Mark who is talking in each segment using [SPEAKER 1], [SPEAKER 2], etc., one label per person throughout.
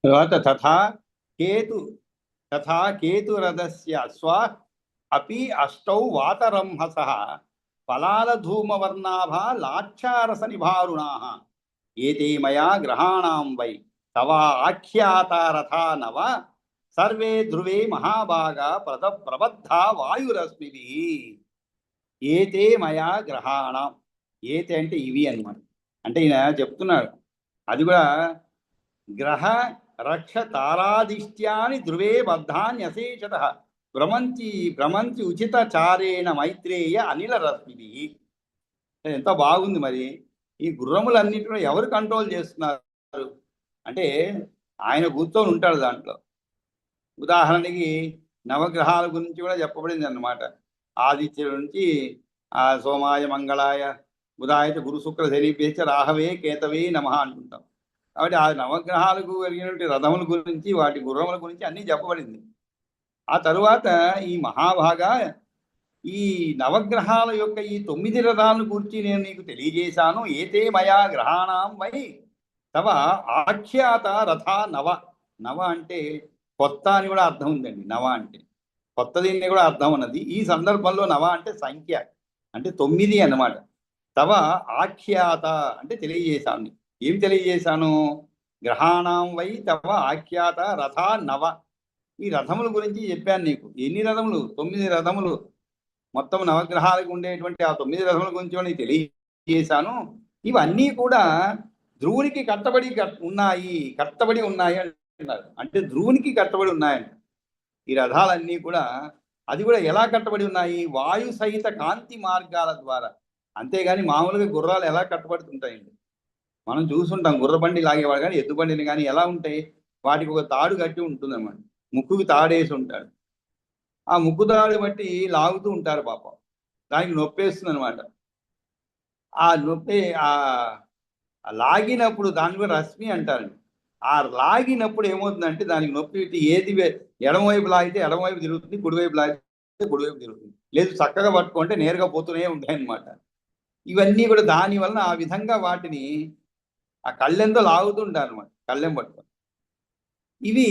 [SPEAKER 1] తర్వాత తథా కేతురథస్య అశ్వ అపి అష్టౌ వాతరంహసః ఫలాలధూమవర్ణాభా లాక్షారస నిభారుణాః ఏతే మయా గ్రహాణాం వై తవా ఆఖ్యాతా రథా నవ సర్వే ధ్రువే మహాభాగా ప్రబద్ధా వాయురశ్మిభిః. ఏతే మయా గ్రహాణం, ఏతే అంటే ఇవి అన్నమాట. అంటే ఈయన చెప్తున్నాడు అది కూడా గ్రహ రక్ష తారాదిష్ట్యాని ధ్రువే బద్ధాన్యశేషత భ్రమంతి భ్రమంతి ఉచిత చారేణ మైత్రేయ అనిల రశ్మిభి. ఎంత బాగుంది. మరి ఈ గుర్రములన్నింటిలో ఎవరు కంట్రోల్ చేస్తున్నారు అంటే ఆయన కూర్చొని ఉంటాడు దాంట్లో. ఉదాహరణకి నవగ్రహాల గురించి కూడా చెప్పబడింది అన్నమాట. ఆదిత్యుడి నుంచి ఆ సోమాయ మంగళాయ బుధాయత గురు శుక్ర శనిపేచ రాహవే కేతవే నమః అంటుంటాం. కాబట్టి ఆ నవగ్రహాలకు కలిగినటువంటి రథముల గురించి వాటి గుర్రముల గురించి అన్నీ చెప్పబడింది. ఆ తరువాత ఈ మహాభాగా ఈ నవగ్రహాల యొక్క ఈ 9 రథాలను గురించి నేను నీకు తెలియజేశాను. ఏతే మయా గ్రహాణం వై తవ ఆఖ్యాత రథ నవ. నవ అంటే కొత్త అని కూడా అర్థం ఉందండి. నవ అంటే కొత్త దీన్ని కూడా అర్థం ఉన్నది. ఈ సందర్భంలో నవ అంటే సంఖ్య, అంటే 9 అన్నమాట. తవ ఆఖ్యాత అంటే తెలియజేశాను. ఏం తెలియజేశాను? గ్రహాణం వై తవ ఆఖ్యాత రథ నవ. ఈ రథముల గురించి చెప్పాను నీకు. ఎన్ని రథములు? 9 రథములు. మొత్తం నవగ్రహాలకు ఉండేటువంటి ఆ 9 రథముల గురించి నీకు తెలియజేశాను. ఇవన్నీ కూడా ధ్రువునికి కట్టబడి ఉన్నాయి అంటున్నారు. అంటే ధ్రువునికి కట్టబడి ఉన్నాయంట ఈ రథాలన్నీ కూడా. అది కూడా ఎలా కట్టబడి ఉన్నాయి? వాయు సహిత కాంతి మార్గాల ద్వారా. అంతేగాని మామూలుగా గుర్రాలు ఎలా కట్టబడుతుంటాయండి? మనం చూసుంటాం గుర్రబండి లాగేవాడు, కానీ ఎద్దు బండిని కానీ ఎలా ఉంటాయి? వాటికి ఒక తాడు కట్టి ఉంటుందన్నమాట. ముక్కుకి తాడేసి ఉంటాడు. ఆ ముక్కు తాడు బట్టి లాగుతూ ఉంటారు పాపం. దానికి నొప్పేస్తుంది అనమాట. ఆ నొప్పి ఆ లాగినప్పుడు దాని కూడా రశ్మి అంటారు. ఆ లాగినప్పుడు ఏమవుతుందంటే దానికి నొప్పి ఏది ఎడమవైపు లాగితే ఎడమవైపు తిరుగుతుంది, కుడివైపు లాగితే కుడివైపు తిరుగుతుంది. లేదు చక్కగా పట్టుకుంటే నేరుగా పోతూనే ఉంటాయన్నమాట. ఇవన్నీ కూడా దానివలన ఆ విధంగా వాటిని ఆ కళ్ళెంతో లాగుతుంటారు అనమాట, కళ్ళెం పట్టుకొని. ఇవి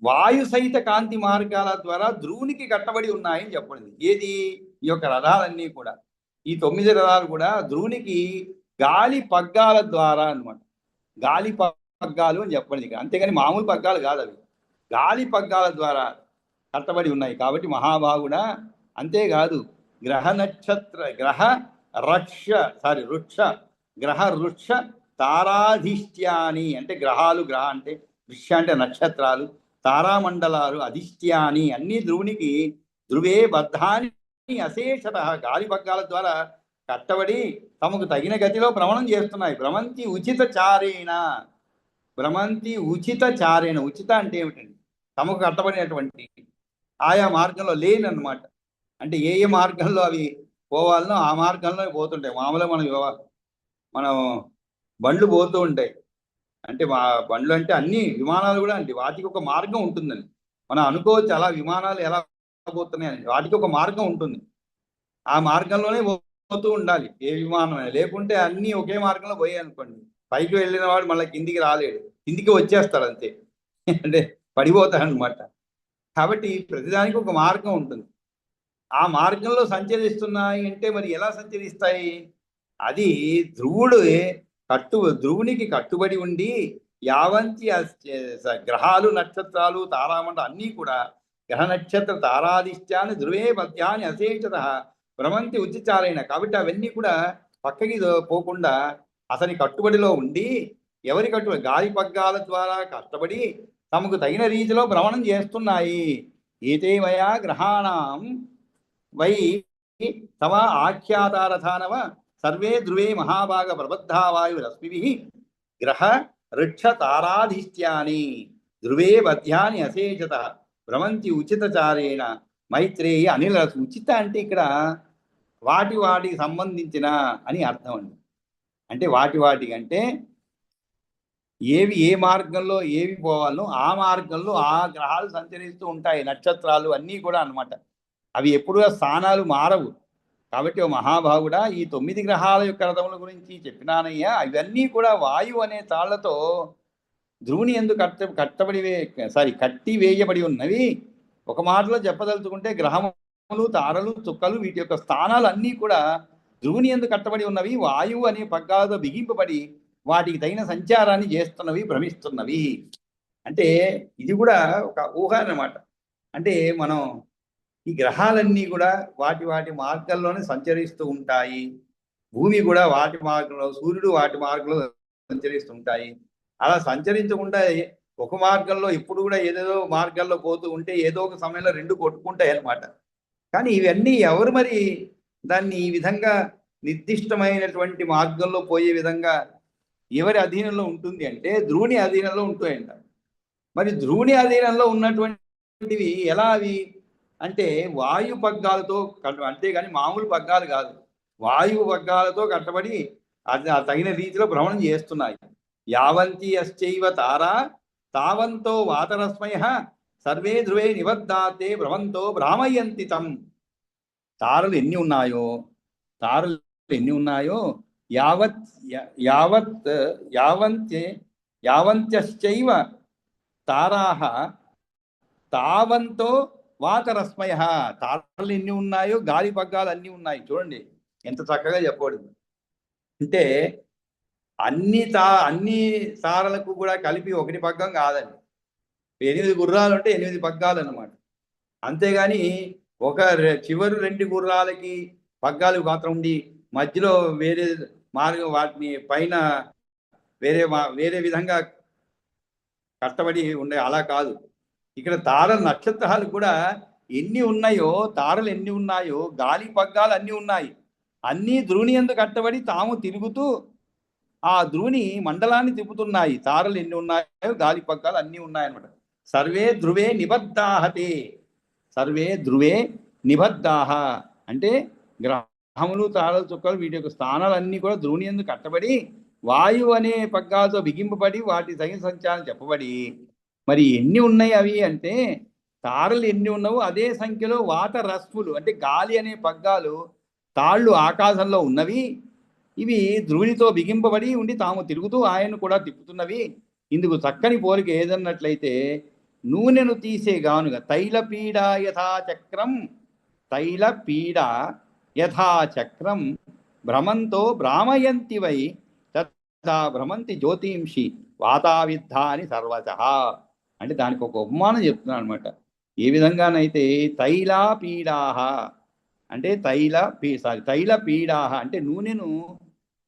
[SPEAKER 1] వాయు సహిత కాంతి మార్గాల ద్వారా ధ్రువునికి కట్టబడి ఉన్నాయని చెప్పండి. ఏది? ఈ యొక్క రథాలన్నీ కూడా, ఈ 9 రథాలు కూడా ధ్రువునికి గాలి పగ్గాల ద్వారా అనమాట. గాలి పగ్గాలు అని చెప్పండి. అంతేగాని మామూలు పగ్గాలు కాదు అవి. గాలి పగ్గాల ద్వారా కట్టబడి ఉన్నాయి. కాబట్టి మహాభాగుడా, అంతేకాదు గ్రహ వృక్ష తారాధిష్ట్యాని అంటే గ్రహాలు, గ్రహ అంటే వృక్ష అంటే నక్షత్రాలు, తారామండలాలు, అధిష్ట్యాని అన్ని ధ్రువునికి ధ్రువే బద్ధాని అశేషత గాలి పగ్గాల ద్వారా కట్టబడి తమకు తగిన గతిలో భ్రమణం చేస్తున్నాయి. భ్రమంతి ఉచిత చారేణ. ఉచిత అంటే ఏమిటండి? తమకు కట్టబడినటువంటి ఆయా మార్గంలో లేనన్నమాట. అంటే ఏ ఏ మార్గంలో అవి పోవాలనో ఆ మార్గంలో పోతుంటాయి. మామూలుగా మనం బండ్లు పోతూ ఉంటాయి. అంటే బండ్లు అంటే అన్ని విమానాలు కూడా అండి, వాటికి ఒక మార్గం ఉంటుందండి. మనం అనుకోవచ్చు అలా విమానాలు ఎలా పోతున్నాయని. వాటికి ఒక మార్గం ఉంటుంది. ఆ మార్గంలోనే పోతూ ఉండాలి ఏ విమానం. లేకుంటే అన్నీ ఒకే మార్గంలో పోయాయి అనుకోండి, పైకి వెళ్ళిన వాడు మళ్ళీ కిందికి రాలేడు, కిందికి వచ్చేస్తాడు అంతే. అంటే పడిపోతాడు అనమాట. కాబట్టి ప్రతిదానికి ఒక మార్గం ఉంటుంది. ఆ మార్గంలో సంచరిస్తున్నాయి అంటే మరి ఎలా సంచరిస్తాయి? అది ధ్రువునికి కట్టుబడి ఉండి యావంతి గ్రహాలు, నక్షత్రాలు, తారామండలం అన్నీ కూడా గ్రహ నక్షత్ర తారాదిష్ట్యాన్ని ధ్రువే పద్యాన్ని అశేషత భ్రమంతి ఉచిచాలైన. కాబట్టి అవన్నీ కూడా పక్కకి పోకుండా అతని కట్టుబడిలో ఉండి, ఎవరి కట్టుబడి? గాలి పగ్గాల ద్వారా కష్టపడి తమకు తగిన రీతిలో భ్రమణం చేస్తున్నాయి. ఏతే మయా గ్రహాణం వై తవ ఆఖ్యాతారథానవ సర్వే ధ్రువే మహాభాగ ప్రబద్ధా వాయురశ్మిభిః గ్రహ వృక్ష తారాధిష్ట్యాని ధ్రువే బధ్యాని అశేషత భ్రమంతి ఉచిత చారేణ మైత్రేయ అనిల. ఉచిత అంటే ఇక్కడ వాటికి సంబంధించిన అని అర్థం అండి. అంటే వాటికి అంటే ఏవి ఏ మార్గంలో ఏవి పోవాలో ఆ మార్గంలో ఆ గ్రహాలు సంచరిస్తూ ఉంటాయి. నక్షత్రాలు అన్నీ కూడా అన్నమాట. అవి ఎప్పుడూ స్థానాలు మారవు. కాబట్టి ఓ మహాభాగుడా, ఈ 9 గ్రహాల యొక్క రథముల గురించి చెప్పినానయ్యా. ఇవన్నీ కూడా వాయువు అనే తాళ్లతో ధ్రువుని ఎందు కట్టి వేయబడి ఉన్నవి. ఒక మాటలో చెప్పదలుచుకుంటే గ్రహములు, తారలు, చుక్కలు వీటి యొక్క స్థానాలు అన్నీ కూడా ధ్రువుని ఎందు కట్టబడి ఉన్నవి. వాయువు అనే పగ్గాలతో బిగింపబడి వాటికి తగిన సంచారాన్ని చేస్తున్నవి, భ్రమిస్తున్నవి. అంటే ఇది కూడా ఒక ఊహ అన్నమాట. అంటే మనం ఈ గ్రహాలన్నీ కూడా వాటి వాటి మార్గాల్లోనే సంచరిస్తూ ఉంటాయి. భూమి కూడా వాటి మార్గంలో, సూర్యుడు వాటి మార్గంలో సంచరిస్తుంటాయి. అలా సంచరించకుండా ఒక మార్గంలో ఇప్పుడు కూడా ఏదేదో మార్గాల్లో పోతూ ఉంటే ఏదో ఒక సమయంలో రెండు కొట్టుకుంటాయి అన్నమాట. కానీ ఇవన్నీ ఎవరు మరి దాన్ని ఈ విధంగా నిర్దిష్టమైనటువంటి మార్గంలో పోయే విధంగా ఎవరి అధీనంలో ఉంటుంది అంటే ధ్రువుని అధీనంలో ఉంటాయంట. మరి ధ్రువుని అధీనంలో ఉన్నటువంటివి ఎలా అవి అంటే వాయు పగ్గాలతో అంతేగాని మామూలు పగ్గాలు కాదు, వాయువు పగ్గాలతో కట్టబడి అది తగిన రీతిలో భ్రమణం చేస్తున్నాయి. యావంతి అశ్చైవ తారా తావంతో వాతరస్మయ సర్వే ధ్రువే నిబద్ధాతే భ్రమంతో భ్రామయంతి తం. తారలు ఎన్ని ఉన్నాయో యావత్ యావత్ యావంత్య యావంత్యశ్చైవ తారాహ తావంతో వాతరస్మయ. తారలు ఎన్ని ఉన్నాయో గాలి పగ్గాలు అన్నీ ఉన్నాయి. చూడండి ఎంత చక్కగా చెప్పబడింది. అంటే అన్ని తారలకు కూడా కలిపి ఒకటి పగ్గం కాదండి. 8 గుర్రాలు అంటే 8 పగ్గాలు అన్నమాట. అంతేగాని ఒక చివరి 2 గుర్రాలకి పగ్గాలు మాత్రం ఉండి మధ్యలో వేరే మార్గం వాటిని పైన వేరే విధంగా కష్టపడి ఉండే అలా కాదు. ఇక్కడ తారల నక్షత్రాలు కూడా తారలు ఎన్ని ఉన్నాయో గాలి పగ్గాలు అన్నీ ఉన్నాయి. అన్నీ ధ్రువుని యందు కట్టబడి తాము తిరుగుతూ ఆ ధ్రువుని మండలాన్ని తిప్పుతున్నాయి. తారలు ఎన్ని ఉన్నాయో గాలి పగ్గాలు అన్నీ ఉన్నాయన్నమాట. సర్వే ధ్రువే నిబద్ధాహతే. సర్వే ధ్రువే నిబద్ధాహ అంటే గ్రహములు, తారలు, చుక్కలు వీటి యొక్క స్థానాలన్నీ కూడా ధ్రువుని యందు కట్టబడి వాయువు అనే పగ్గాలతో బిగింపబడి వాటి తగిన సంచారం చెప్పబడి మరి ఎన్ని ఉన్నాయి అవి అంటే తారలు ఎన్ని ఉన్నావో అదే సంఖ్యలో వాత రస్పులు అంటే గాలి అనే పగ్గాలు తాళ్ళు ఆకాశంలో ఉన్నవి. ఇవి ధ్రువునితో బిగింపబడి ఉండి తాము తిరుగుతూ ఆయన్ను కూడా తిప్పుతున్నవి. ఇందుకు చక్కని పోలిక ఏదన్నట్లయితే నూనెను తీసే గానుగ తైలపీడ యథాచక్రం యథాచక్రం భ్రమంతో భ్రామయంతి వై తథా భ్రమంతి జ్యోతింషి వాతావిద్ధాని సర్వశ. అంటే దానికి ఒక ఉపమానం చెప్తున్నాను అనమాట. ఏ విధంగానైతే తైలపీడాహ అంటే తైలపీడాహ అంటే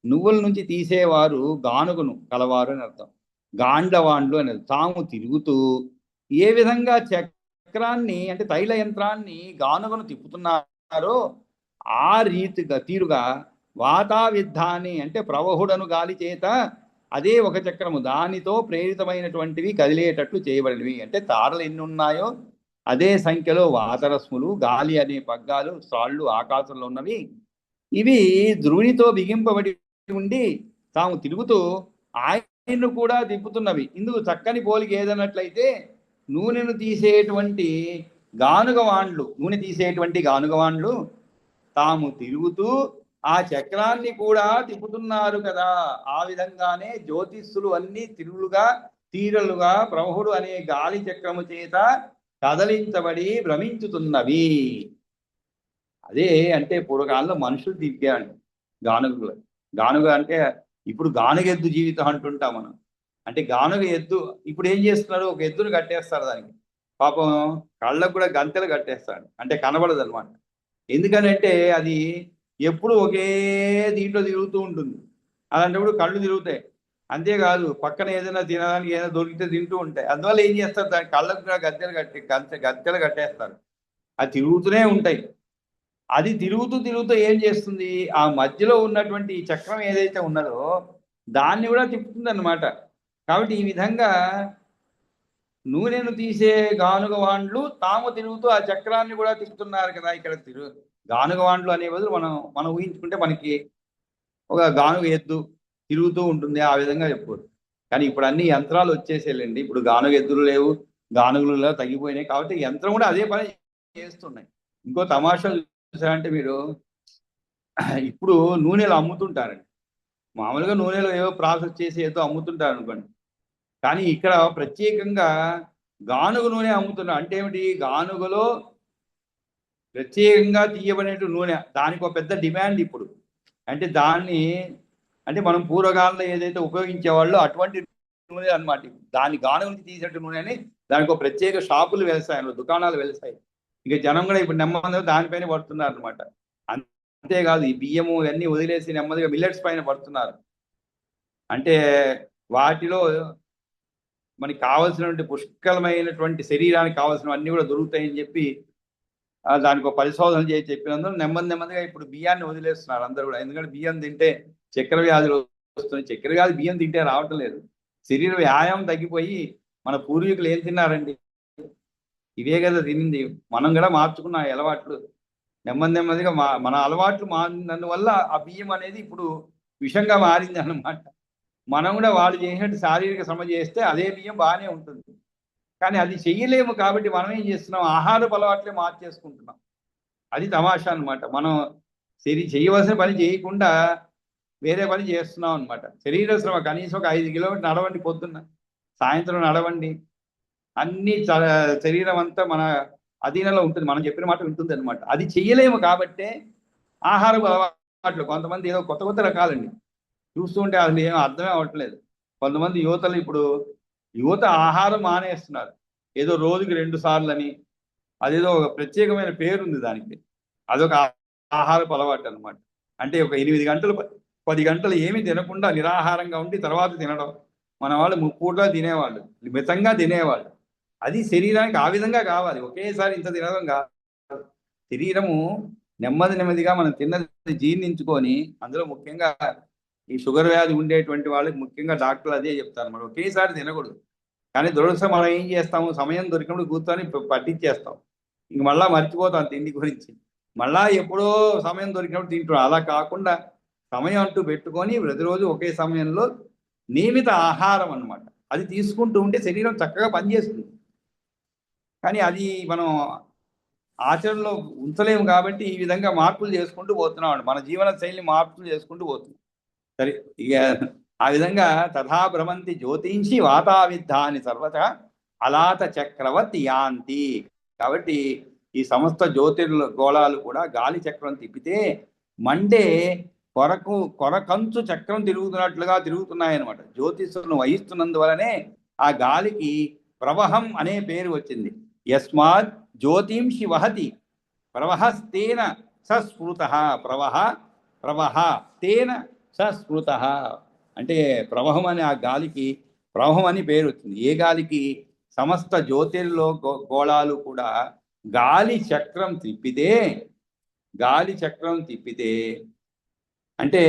[SPEAKER 1] నువ్వుల నుంచి తీసేవారు గానుగను కలవారు అని అర్థం. గాండ్లవాండ్లు అనేది తాము తిరుగుతూ ఏ విధంగా చక్రాన్ని అంటే తైల యంత్రాన్ని గానుగను తిప్పుతున్నారో ఆ తీరుగా వాతావిద్ధాన్ని అంటే ప్రవహుడను గాలి చేత అదే ఒక చక్రము దానితో ప్రేరితమైనటువంటివి కదిలేటట్లు చేయబడినవి. అంటే తారలు ఎన్ని ఉన్నాయో అదే సంఖ్యలో వాతరస్ములు గాలి అనే పగ్గాలు సాళ్ళు ఆకాశంలో ఉన్నవి. ఇవి ధ్రువునితో బిగింపబడి ఉండి తాము తిరుగుతూ ఆయన్ను కూడా తిప్పుతున్నవి. ఇందుకు చక్కని పోలిక ఏదన్నట్లయితే నూనె తీసేటువంటి గానుగవాండ్లు తాము తిరుగుతూ ఆ చక్రాన్ని కూడా తిప్పుతున్నారు కదా. ఆ విధంగానే జ్యోతిష్సులు అన్ని తీరలుగా ప్రవహుడు అనే గాలి చక్రము చేత కదలించబడి భ్రమించుతున్నవి. అదే అంటే పూర్వకాలంలో మనుషులు తిప్పాడు గానుగ అంటే ఇప్పుడు గానుగెద్దు జీవితం అంటుంటాం మనం. అంటే గానుగ ఎద్దు ఇప్పుడు ఏం చేస్తున్నారు, ఒక ఎద్దును కట్టేస్తారు, దానికి పాపం కళ్ళకు కూడా గంతెలు కట్టేస్తాడు, అంటే కనబడదు అనమాట. ఎందుకనంటే అది ఎప్పుడు ఒకే దీంట్లో తిరుగుతూ ఉంటుంది. అలాంటప్పుడు కళ్ళు తిరుగుతాయి. అంతేకాదు పక్కన ఏదైనా తినడానికి ఏదైనా దొరికితే తింటూ ఉంటాయి. అందువల్ల ఏం చేస్తారు, దాని కళ్ళకు కూడా గంతెలు కట్టేస్తారు. అది తిరుగుతూనే ఉంటాయి. అది తిరుగుతూ ఏం చేస్తుంది, ఆ మధ్యలో ఉన్నటువంటి చక్రం ఏదైతే ఉన్నదో దాన్ని కూడా తిప్పుతుంది అన్నమాట. కాబట్టి ఈ విధంగా నూనెను తీసే గానుగవాండ్లు తాము తిరుగుతూ ఆ చక్రాన్ని కూడా తిప్పుతున్నారు కదా. ఇక్కడ గానుగవాండ్లు అనే బదులు మనం ఊహించుకుంటే మనకి ఒక గానుగ ఎద్దు తిరుగుతూ ఉంటుంది, ఆ విధంగా చెప్పుకోరు. కానీ ఇప్పుడు అన్ని యంత్రాలు వచ్చేసేయండి. ఇప్పుడు గానుగ ఎద్దులు లేవు, గానుగులు తగ్గిపోయినాయి. కాబట్టి యంత్రం కూడా అదే పని చేస్తున్నాయి. ఇంకో తమాషాలు చూసారంటే మీరు ఇప్పుడు నూనెలు అమ్ముతుంటారండి. మామూలుగా నూనెలో ఏవో ప్రాసెస్ చేసి ఏదో అమ్ముతుంటారు అనుకోండి. కానీ ఇక్కడ ప్రత్యేకంగా గానుగ నూనె అమ్ముతున్నారు. అంటే ఏమిటి? గానుగలో ప్రత్యేకంగా తీయబడిన నూనె, దానికి ఒక పెద్ద డిమాండ్ ఇప్పుడు. అంటే దాన్ని అంటే మనం పూర్వకాలంలో ఏదైతే ఉపయోగించేవాళ్ళో అటువంటి నూనె అనమాట. దాని గానుగ నుంచి తీసేట నూనె అని దానికి ఒక ప్రత్యేక షాపులు వెళ్తాయి, దుకాణాలు వెళ్తాయి. ఇక జనం కూడా ఇప్పుడు నెమ్మదిగా దానిపైన పడుతున్నారు అనమాట. అంతేకాదు ఈ బియ్యము ఇవన్నీ వదిలేసి నెమ్మదిగా మిల్లెట్స్ పైన పడుతున్నారు. అంటే వాటిలో మనకి కావాల్సినటువంటి పుష్కలమైనటువంటి శరీరానికి కావాల్సినవన్నీ కూడా దొరుకుతాయని చెప్పి దానికి ఒక పరిశోధన చేసి చెప్పినందుకు నెమ్మదిగా ఇప్పుడు బియ్యాన్ని వదిలేస్తున్నారు అందరూ కూడా. ఎందుకంటే బియ్యం తింటే చక్కెర వ్యాధులు వస్తున్నాయి. చక్కెర వ్యాధి బియ్యం తింటే రావటం లేదు. శరీర వ్యాయామం తగ్గిపోయి మన పూర్వీకులు ఏం తిన్నారండి? ఇవే కదా తినింది. మనం కూడా మార్చుకున్న అలవాట్లు నెమ్మదిగా మన అలవాట్లు మారినందువల్ల ఆ బియ్యం అనేది ఇప్పుడు విషంగా మారింది అన్నమాట. మనం కూడా వాళ్ళు చేసినట్టు శారీరక శ్రమ చేస్తే అదే బియ్యం బాగానే ఉంటుంది. కానీ అది చెయ్యలేము కాబట్టి మనం ఏం చేస్తున్నాం? ఆహారపు అలవాట్లే మార్చేసుకుంటున్నాం. అది తమాషా అనమాట. మనం చేయవలసిన పని చేయకుండా వేరే పని చేస్తున్నాం అనమాట. శరీర శ్రమ కనీసం ఒక 5 కిలోమీటర్లు నడవండి, పొద్దున్న సాయంత్రం నడవండి. అన్ని శరీరం అంతా మన అధీనంలో ఉంటుంది, మనం చెప్పిన మాట వింటుంది అనమాట. అది చెయ్యలేము కాబట్టే ఆహారపు అలవాట్లు కొంతమంది ఏదో కొత్త రకాలండి చూస్తుంటే అది ఏం అర్థమే అవ్వట్లేదు. కొంతమంది యువతలు ఇప్పుడు ఆహారం మానేస్తున్నారు. ఏదో రోజుకి 2 సార్లు అని, అదేదో ఒక ప్రత్యేకమైన పేరుంది దానికి. అదొక ఆహారపు అలవాటు అనమాట. అంటే ఒక 8 గంటలు 10 గంటలు ఏమీ తినకుండా నిరాహారంగా ఉండి తర్వాత తినడం. మన వాళ్ళు 3 పూటలా తినేవాళ్ళు, మితంగా తినేవాళ్ళు. అది శరీరానికి ఆ విధంగా కావాలి. ఒకేసారి ఇంత తినడం కాదు. శరీరము నెమ్మదిగా మనం తిన్నది జీర్ణించుకొని, అందులో ముఖ్యంగా ఈ షుగర్ వ్యాధి ఉండేటువంటి వాళ్ళకి ముఖ్యంగా డాక్టర్లు అదే చెప్తారు, మనం ఒకేసారి తినకూడదు. కానీ దురదృష్టం మనం ఏం చేస్తాము? సమయం దొరికినప్పుడు కూర్చొని పట్టించేస్తాం. ఇంక మళ్ళా మర్చిపోతాం తిండి గురించి. మళ్ళా ఎప్పుడో సమయం దొరికినప్పుడు తింటున్నాం. అలా కాకుండా సమయం అంటూ పెట్టుకొని ప్రతిరోజు ఒకే సమయంలో నియమిత ఆహారం అన్నమాట, అది తీసుకుంటూ ఉంటే శరీరం చక్కగా పనిచేస్తుంది. కానీ అది మనం ఆచరణలో ఉంచలేము కాబట్టి ఈ విధంగా మార్పులు చేసుకుంటూ పోతున్నాం. మన జీవన శైలిని మార్పులు చేసుకుంటూ పోతున్నాం. సరే, ఇక ఆ విధంగా తథా భ్రమంతి జ్యోతించి వాతావిద్ధాని సర్వత అలాత చక్రవర్తి యాంతి. కాబట్టి ఈ సమస్త జ్యోతిర్గోళాలు కూడా గాలి చక్రం తిప్పితే మండే కొరకంచు చక్రం తిరుగుతున్నట్లుగా తిరుగుతున్నాయన్నమాట. జ్యోతిష్ను వహిస్తున్నందువలనే ఆ గాలికి ప్రవహం అనే పేరు వచ్చింది. యస్మాత్ జ్యోతింషి వహతి ప్రవహస్తేన సస్మృత. ప్రవహ తేన సస్మృత అంటే ప్రవహం అని, ఆ గాలికి ప్రవహం అని పేరు వచ్చింది. ఏ గాలికి? సమస్త గోళాలు కూడా గాలి చక్రం తిప్పితే అంటే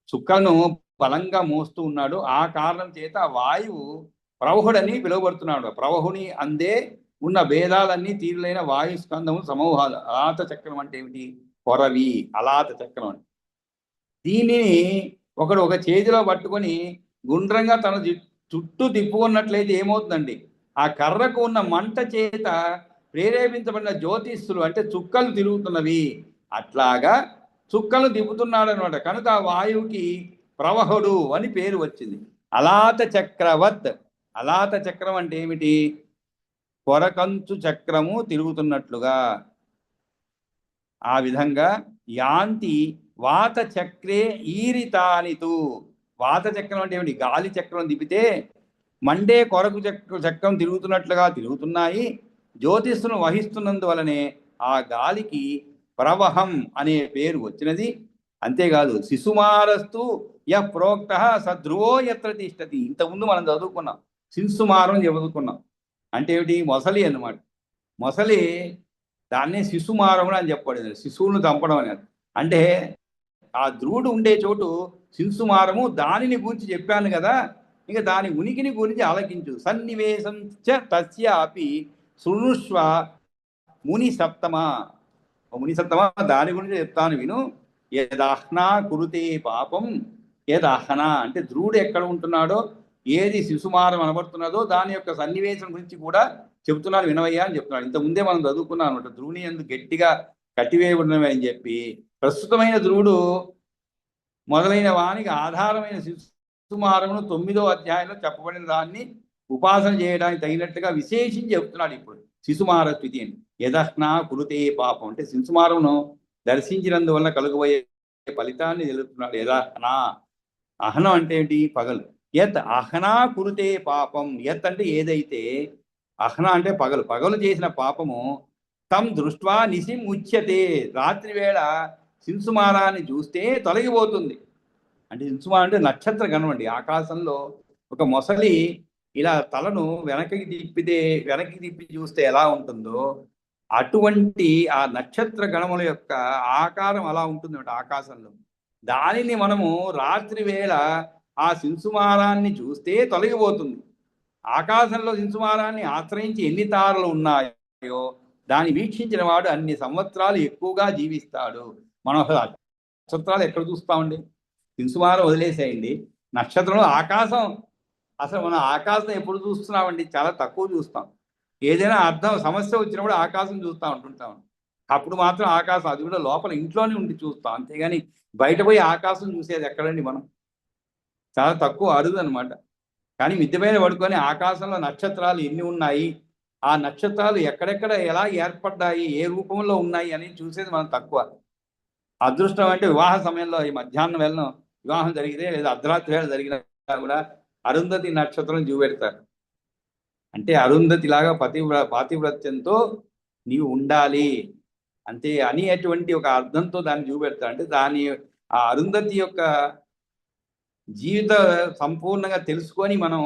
[SPEAKER 1] చుక్కను బలంగా మోస్తూ ఉన్నాడు. ఆ కారణం చేత వాయువు ప్రవహుడని పిలువబడుతున్నాడు. ప్రవహుని అందే ఉన్న భేదాలన్నీ తీరులైన వాయు స్కందము సమూహాలు. అలాత చక్రం అంటే ఏమిటి? కొరవి అలాత చక్రం అంటే. దీనిని ఒకడు ఒక చేతిలో పట్టుకొని గుండ్రంగా తన చుట్టూ తిప్పుకున్నట్లయితే ఏమవుతుందండి? ఆ కర్రకు ఉన్న మంట చేత ప్రేరేపించబడిన జ్యోతిష్లు అంటే చుక్కలు తిరుగుతున్నవి. అట్లాగా చుక్కలు తిప్పుతున్నాడు అనమాట. కనుక ఆ వాయువుకి ప్రవహుడు అని పేరు వచ్చింది. అలాత చక్రవత్. అలాత చక్రం అంటే ఏమిటి? కొరకంచు చక్రము తిరుగుతున్నట్లుగా. ఆ విధంగా యాంతి వాత చక్రే ఈరితానితు. వాత చక్రం అంటే ఏమిటి? గాలి చక్రం తిప్పితే మండే కొరకు చక్రం తిరుగుతున్నట్లుగా తిరుగుతున్నాయి. జ్యోతిష్ను వహిస్తున్నందువలనే ఆ గాలికి ప్రవహం అనే పేరు వచ్చినది. అంతేకాదు శిశుమారస్తు ప్రోక్త సధ్రువో ఎత్ర తిష్టతి. ఇంతకుముందు మనం చదువుకున్నాం, శిశుమారం చదువుకున్నాం. అంటే ఏమిటి? మొసలి అన్నమాట. మొసలి దాన్నే శిశుమారం అని చెప్పబడింది. శిశువులను చంపడం అనేది. అంటే ఆ ధ్రువుడు ఉండే చోటు శిశుమారము, దానిని గురించి చెప్పాను కదా. ఇక దాని ఉనికిని గురించి ఆలకించు. సన్నివేశం చ తస్యాపి శృణుష్వ ముని సప్తమా. దాని గురించి చెప్తాను విను. యదహ్నా కురుతే పాపం. యదహ్నా అంటే ధ్రువుడు ఎక్కడ ఉంటున్నాడో, ఏది శిశుమారం అనబడుతున్నదో దాని యొక్క సన్నివేశం గురించి కూడా చెబుతున్నాను వినవయ్యా అని చెప్తున్నాడు. ఇంతకుముందే మనం చదువుకున్నాం అనమాట. ధ్రువుని ఎందుకు గట్టిగా కట్టివేయబడినవి అని చెప్పి. ప్రస్తుతమైన ధ్రువుడు మొదలైన వానికి ఆధారమైన శిశుమారమును 9వ అధ్యాయంలో చెప్పబడిన దాన్ని ఉపాసన చేయడానికి తగినట్టుగా విశేషించి చెప్తున్నాడు ఇప్పుడు శిశుమార స్థితి అని. యదహ్నా కురుతే పాపం అంటే శిశుమారమును దర్శించినందువల్ల కలుగబోయే ఫలితాన్ని తెలుపుతున్నాడు. యదహ్నా, అహనం అంటే ఏంటి? పగలు. యత్ అహనా కురుతే పాపం, యత్ అంటే ఏదైతే, అహన అంటే పగలు, పగలు చేసిన పాపము తం దృష్ట్వా నిశిం ఉచ్యతే, రాత్రి వేళ శింసుమారాన్ని చూస్తే తొలగిపోతుంది. అంటే శింసుమారం అంటే నక్షత్ర గణం అండి. ఆకాశంలో ఒక మొసలి ఇలా తలను వెనక్కి తిప్పి చూస్తే ఎలా ఉంటుందో అటువంటి ఆ నక్షత్ర గణముల యొక్క ఆకారం అలా ఉంటుంది ఆకాశంలో. దానిని మనము రాత్రి వేళ ఆ శింసుమారాన్ని చూస్తే తొలగిపోతుంది. ఆకాశంలో శింసుమారాన్ని ఆశ్రయించి ఎన్ని తారలు ఉన్నాయో దాన్ని వీక్షించిన వాడు అన్ని సంవత్సరాలు ఎక్కువగా జీవిస్తాడు. మనం నక్షత్రాలు ఎక్కడ చూస్తామండి? శింసుమారం వదిలేసేయండి, నక్షత్రంలో ఆకాశం, అసలు మనం ఆకాశం ఎప్పుడు చూస్తున్నామండి? చాలా తక్కువ చూస్తాం. ఏదైనా సమస్య వచ్చినప్పుడు ఆకాశం చూస్తూ ఉంటుంటాం. అప్పుడు మాత్రం ఆకాశం, అది కూడా లోపల ఇంట్లోనే ఉండి చూస్తాం, అంతేగాని బయట పోయి ఆకాశం చూసేది ఎక్కడండి మనం? చాలా తక్కువ, అరుదు అనమాట. కానీ మిద్దె పైన పడుకొని ఆకాశంలో నక్షత్రాలు ఎన్ని ఉన్నాయి, ఆ నక్షత్రాలు ఎక్కడెక్కడ ఎలా ఏర్పడ్డాయి, ఏ రూపంలో ఉన్నాయి అని చూసేది మనం తక్కువ. అదృష్టం అంటే వివాహ సమయంలో ఈ మధ్యాహ్నం వేళను వివాహం జరిగితే లేదా అర్ధరాత్రి వేళ జరిగినా కూడా అరుంధతి నక్షత్రం చూపెడతారు. అంటే అరుంధతి లాగా పాతివ్రత్యంతో నీవు ఉండాలి అంతే అనేటువంటి ఒక అర్థంతో దాన్ని చూపెడతారు. అంటే ఆ అరుంధతి యొక్క జీవిత సంపూర్ణంగా తెలుసుకొని మనం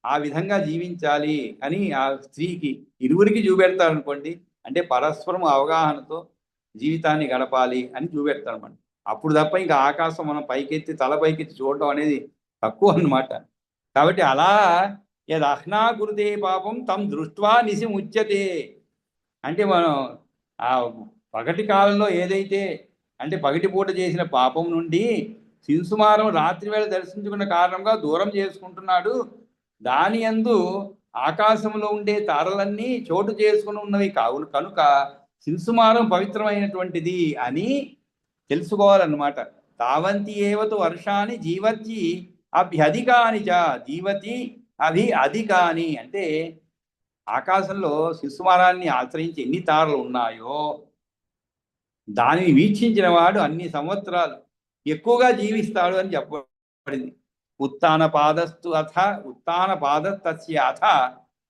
[SPEAKER 1] ఆ విధంగా జీవించాలి అని ఆ స్త్రీకి ఇరువురికి చూపెడతారు అనుకోండి. అంటే పరస్పరం అవగాహనతో జీవితాన్ని గడపాలి అని చూపెడతారు అనమాట. అప్పుడు తప్ప ఇంకా ఆకాశం మనం పైకెత్తి తల పైకెత్తి చూడటం అనేది తక్కువ అన్నమాట. కాబట్టి అలా యదహ్నా కురుతే పాపం తం దృష్ట్వా నిశి ముచ్యతే అంటే మనం ఆ పగటి కాలంలో ఏదైతే అంటే పగటిపూట చేసిన పాపం నుండి శింసుమారం రాత్రి వేళ దర్శించుకున్న కారణంగా దూరం చేసుకుంటున్నాడు. దాని యందు ఆకాశంలో ఉండే తారలన్నీ చోటు చేసుకుని ఉన్నవి కావులు కనుక శింసుమారం పవిత్రమైనటువంటిది అని తెలుసుకోవాలన్నమాట. తావంతి ఏవతు వర్షాన్ని జీవతి అభ్యధికాని చ, జీవతి అభి అధికాని అంటే ఆకాశంలో శిశుమారాన్ని ఆశ్రయించి ఎన్ని తారలు ఉన్నాయో దానిని వీక్షించిన వాడు అన్ని సంవత్సరాలు ఎక్కువగా జీవిస్తాడు అని చెప్పబడింది. ఉత్తాన పాదస్తు అథ ఉత్తాన పాదస్తస్య అథ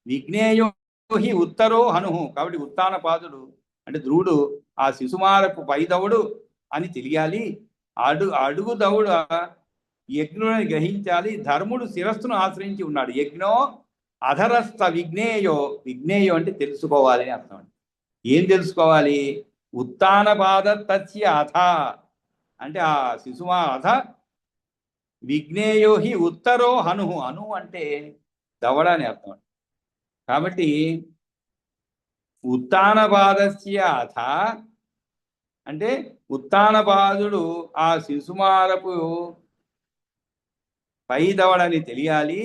[SPEAKER 1] విఘ్నేయో హి ఉత్తరో హను. కాబట్టి ఉత్తాన పాదుడు అంటే ధ్రువుడు ఆ శిశుమారపు పైదవుడు అని తెలియాలి. అడుగు దవుడు యజ్ఞుని గ్రహించాలి. ధర్ముడు శిరస్సును ఆశ్రయించి ఉన్నాడు. యజ్ఞో అధరస్థ విఘ్నేయో, విఘ్నేయో అంటే తెలుసుకోవాలి అని అర్థం. ఏం తెలుసుకోవాలి? ఉత్తాన పాద తస్య అథ అంటే ఆ శిశుమా అథ విఘ్నేయో హి ఉత్తరో హను. హను అంటే దవడ అని అర్థం. కాబట్టి ఉత్తాన పాదస్య అథ అంటే ఉత్తాన పాదుడు ఆ శిశుమారపు పై దవడని తెలియాలి.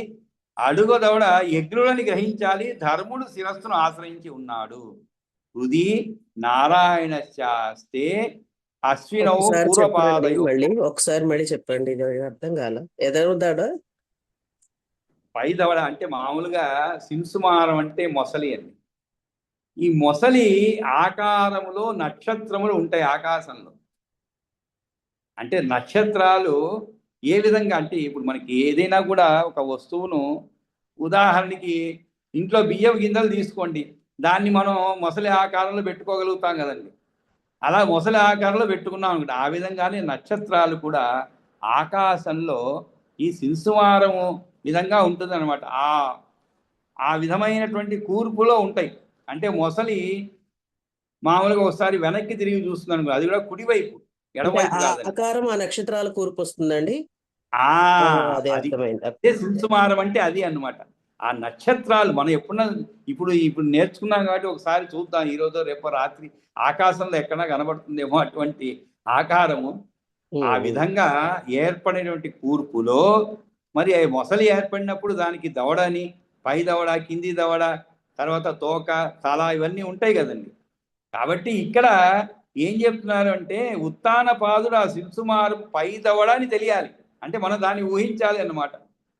[SPEAKER 1] అడుగు దవడ యజ్ఞులని గ్రహించాలి. ధర్ముడు శిరస్సును ఆశ్రయించి ఉన్నాడు. హృది నారాయణ శాస్తే అశ్వినౌ పూర్వపాదయో.
[SPEAKER 2] ఒకసారి మళ్ళీ చెప్పండి, అర్థం కాల. ఎదరుదాడ
[SPEAKER 1] పై దవడ అంటే మామూలుగా శింసుమారం అంటే మొసలి అండి. ఈ మొసలి ఆకారములో నక్షత్రములు ఉంటాయి ఆకాశంలో. అంటే నక్షత్రాలు ఏ విధంగా అంటే ఇప్పుడు మనకి ఏదైనా కూడా ఒక వస్తువును, ఉదాహరణకి ఇంట్లో బియ్యం గింజలు తీసుకోండి, దాన్ని మనం మొసలి ఆకారంలో పెట్టుకోగలుగుతాం కదండి. అలా మొసలి ఆకారంలో పెట్టుకున్నాం అనుకుంటే ఆ విధంగానే నక్షత్రాలు కూడా ఆకాశంలో ఈ శింసుమారము విధంగా ఉంటుంది అనమాట. ఆ విధమైనటువంటి కూర్పులో ఉంటాయి. అంటే మొసలి మామూలుగా ఒకసారి వెనక్కి తిరిగి చూస్తున్నాను, అది కూడా కుడివైపు, ఎడవైపు కాదండి.
[SPEAKER 2] ఆకారం ఆ నక్షత్రాల కూర్పు వస్తుందండి.
[SPEAKER 1] అదే శింసుమారం అంటే అది అన్నమాట. ఆ నక్షత్రాలు మనం ఇప్పుడు నేర్చుకున్నాం కాబట్టి ఒకసారి చూద్దాం, ఈరోజు రేపు రాత్రి ఆకాశంలో ఎక్కడా కనబడుతుందేమో అటువంటి ఆకారము. ఆ విధంగా ఏర్పడినటువంటి కూర్పులో మరి మొసలి ఏర్పడినప్పుడు దానికి దవడని, పై దవడ, కింది దవడ, తర్వాత తోక, తల ఇవన్నీ ఉంటాయి కదండి. కాబట్టి ఇక్కడ ఏం చెప్తున్నారు అంటే ఉత్తాన పాదుడు ఆ శింసుమారు పై దవడ అని తెలియాలి. అంటే మనం దాన్ని ఊహించాలి అన్నమాట.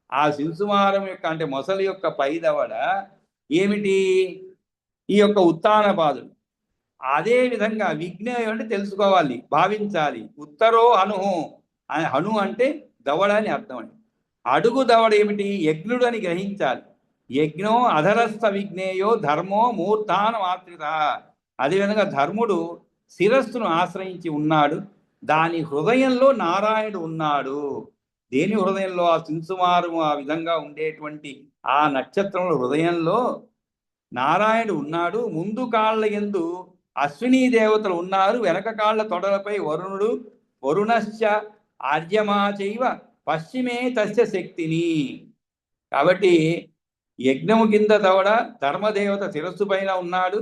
[SPEAKER 1] ఆ శింసుమారం యొక్క అంటే మొసలి యొక్క పై దవడ ఏమిటి? ఈ యొక్క ఉత్తానపాదులు. అదే విధంగా విజ్ఞేయం అంటే తెలుసుకోవాలి, భావించాలి. ఉత్తరో హనుహు, హను అంటే దవడ అని అర్థం అండి. అడుగు దవడ ఏమిటి? యజ్ఞుడు అని గ్రహించాలి. యజ్ఞో అధరస్థ విజ్ఞేయో ధర్మో మూర్ధాన మాత్రిత. అదేవిధంగా ధర్ముడు శిరస్సును ఆశ్రయించి ఉన్నాడు, దాని హృదయంలో నారాయణుడు ఉన్నాడు. దేని హృదయంలో? ఆ శింసుమారము ఆ విధంగా ఉండేటువంటి ఆ నక్షత్రంలో హృదయంలో నారాయణుడు ఉన్నాడు. ముందు కాళ్ళ యందు అశ్వినీ దేవతలు ఉన్నారు, వెనక కాళ్ళ తొడలపై వరుణుడు. వరుణశ్చ ఆర్యమా చైవ పశ్చిమే తస్య శక్తిని. కాబట్టి యజ్ఞము కింద దవడ ధర్మదేవత శిరస్సు పైన ఉన్నాడు,